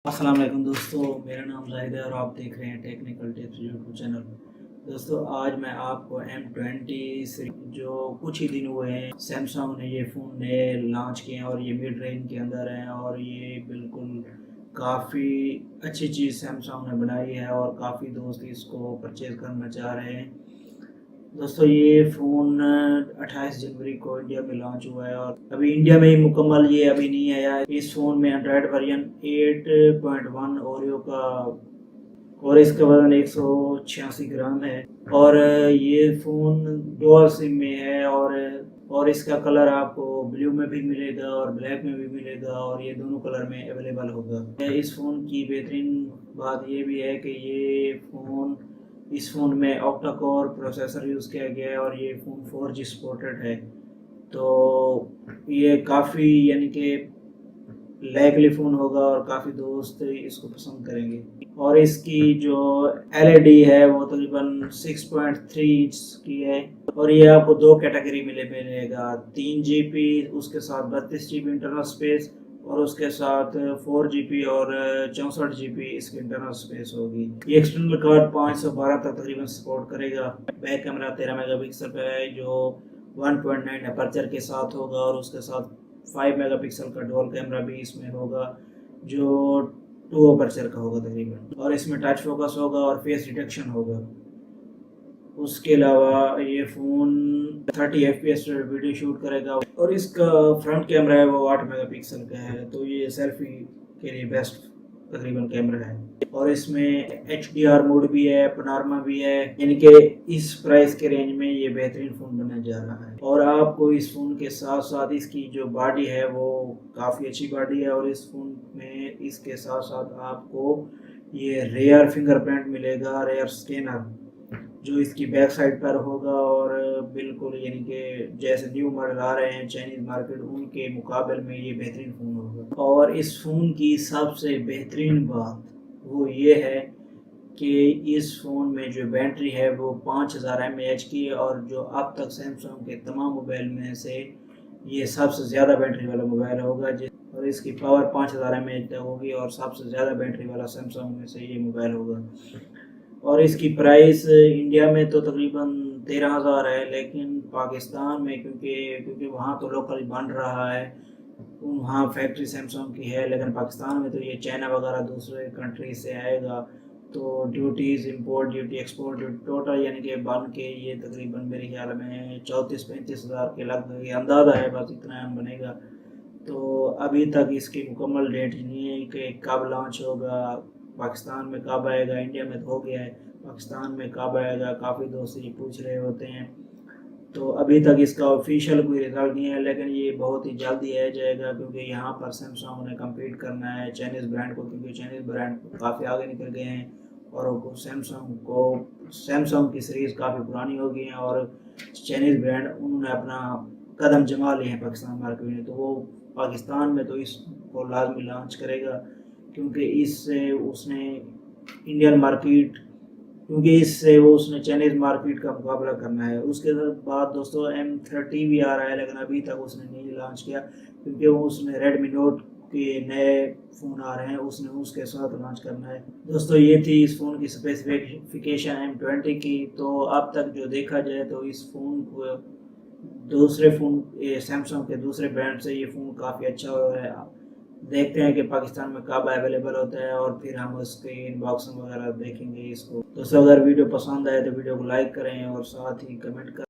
अस्सलाम वालेकुम दोस्तों, मेरा नाम जाहिद है और आप देख रहे हैं टेक्निकल टिप्स यूट्यूब चैनल। दोस्तों आज मैं आपको M20 जो कुछ ही दिन हुए हैं सैमसंग ने ये फ़ोन नए लॉन्च किए हैं और ये मिड रेंज के अंदर हैं और ये बिल्कुल काफ़ी अच्छी चीज़ सैमसंग ने बनाई है और काफ़ी दोस्त इसको परचेज़ करना चाह रहे हैं। दोस्तों ये फ़ोन 28 जनवरी को इंडिया में लॉन्च हुआ है और अभी इंडिया में ही मुकम्मल ये अभी नहीं आया है। इस फ़ोन में एंड्रॉयड वर्जन 8.1 ओरियो का और इसका वजन 186 ग्राम है और ये फ़ोन डुअल सिम में है और इसका कलर आपको ब्लू में भी मिलेगा और ब्लैक में भी मिलेगा और ये दोनों कलर में अवेलेबल होगा। इस फ़ोन की बेहतरीन बात ये भी है कि इस फ़ोन में ऑक्टा कोर प्रोसेसर यूज़ किया गया है और ये फ़ोन 4G सपोर्टेड है। तो ये काफ़ी यानी कि लैगली फ़ोन होगा और काफ़ी दोस्त इसको पसंद करेंगे। और इसकी जो LED है वो तकरीबन 6.3 इंच की है और ये आपको दो कैटेगरी में मिलेगा, 3 GB उसके साथ 32 GB इंटरनल स्पेस और उसके साथ 4 GB और 64 GB इसकी इंटरनल स्पेस होगी। ये एक्सटर्नल कार्ड 512 तक तकरीबन सपोर्ट करेगा। बैक कैमरा 13 मेगापिक्सल का है जो 1.9 अपर्चर के साथ होगा और उसके साथ 5 मेगापिक्सल का डुअल कैमरा भी इसमें होगा जो 2 अपर्चर का होगा तकरीबन, और इसमें टच फोकस होगा और फेस डिटेक्शन होगा। उसके अलावा ये फ़ोन 30 FPS वीडियो शूट करेगा और इसका फ्रंट कैमरा है वो 8 मेगापिक्सल का है, तो ये सेल्फी के लिए बेस्ट तकरीबन कैमरा है। और इसमें HDR मोड भी है, पनारमा भी है, यानी कि इस प्राइस के रेंज में ये बेहतरीन फ़ोन बनने जा रहा है। और आपको इस फ़ोन के साथ साथ इसकी जो बॉडी है वो काफ़ी अच्छी बॉडी है और इस फ़ोन में इसके साथ साथ आपको ये रेयर फिंगरप्रिंट मिलेगा, रेयर स्कैनर जो इसकी बैक साइड पर होगा और बिल्कुल यानी कि जैसे न्यू मॉडल आ रहे हैं चाइनीज़ मार्केट उनके मुकाबले में ये बेहतरीन फ़ोन होगा। और इस फ़ोन की सबसे बेहतरीन बात वो ये है कि इस फ़ोन में जो बैटरी है वो 5000 mAh की है और जो अब तक सैमसंग के तमाम मोबाइल में से ये सबसे ज़्यादा बैटरी वाला मोबाइल होगा और इसकी पावर 5000 mAh तक होगी और सबसे ज़्यादा बैटरी वाला सैमसंग में से ये मोबाइल होगा। और इसकी प्राइस इंडिया में तो तकरीबन 13,000 है, लेकिन पाकिस्तान में क्योंकि वहाँ तो लोकल बन रहा है, वहाँ फैक्ट्री सैमसंग की है, लेकिन पाकिस्तान में तो ये चाइना वगैरह दूसरे कंट्री से आएगा तो duties, import duty, export duty total यानी कि बन के ये तकरीबन मेरे ख्याल में 34-35 हज़ार के लगभग ये अंदाज़ा है, बस इतना बनेगा। तो अभी तक इसकी मुकम्मल डेट नहीं है कि कब लॉन्च होगा, पाकिस्तान में कब आएगा। इंडिया में तो हो गया है, पाकिस्तान में कब आएगा काफ़ी दोस्त ये पूछ रहे होते हैं। तो अभी तक इसका ऑफिशियल कोई रिजल्ट नहीं है, लेकिन ये बहुत ही जल्दी आ जाएगा क्योंकि यहाँ पर सैमसंग ने कम्पीट करना है चाइनीज़ ब्रांड को, क्योंकि चाइनीज़ ब्रांड काफ़ी आगे निकल गए हैं और सैमसंग की सीरीज़ काफ़ी पुरानी हो गई है और चाइनीज़ ब्रांड उन्होंने अपना कदम जमा लिए हैं पाकिस्तान मार्केट में, तो वो पाकिस्तान में तो इसको लाजमी लॉन्च करेगा क्योंकि इससे उसने इंडियन मार्केट वो उसने चाइनीज़ मार्केट का मुकाबला करना है। उसके बाद दोस्तों M30 भी आ रहा है, लेकिन अभी तक उसने नहीं लॉन्च किया क्योंकि वो उसने रेडमी नोट के नए फ़ोन आ रहे हैं उसने उसके साथ लॉन्च करना है। दोस्तों ये थी इस फ़ोन की स्पेसिफिकेशन M20 की। तो अब तक जो देखा जाए तो इस फ़ोन को दूसरे फ़ोन सैमसंग के दूसरे ब्रांड से ये फ़ोन काफ़ी अच्छा हो रहा है। देखते हैं कि पाकिस्तान में कब अवेलेबल होता है और फिर हम उसके इनबॉक्सिंग वगैरह देखेंगे इसको। तो अगर वीडियो पसंद आए तो वीडियो को लाइक करें और साथ ही कमेंट करें।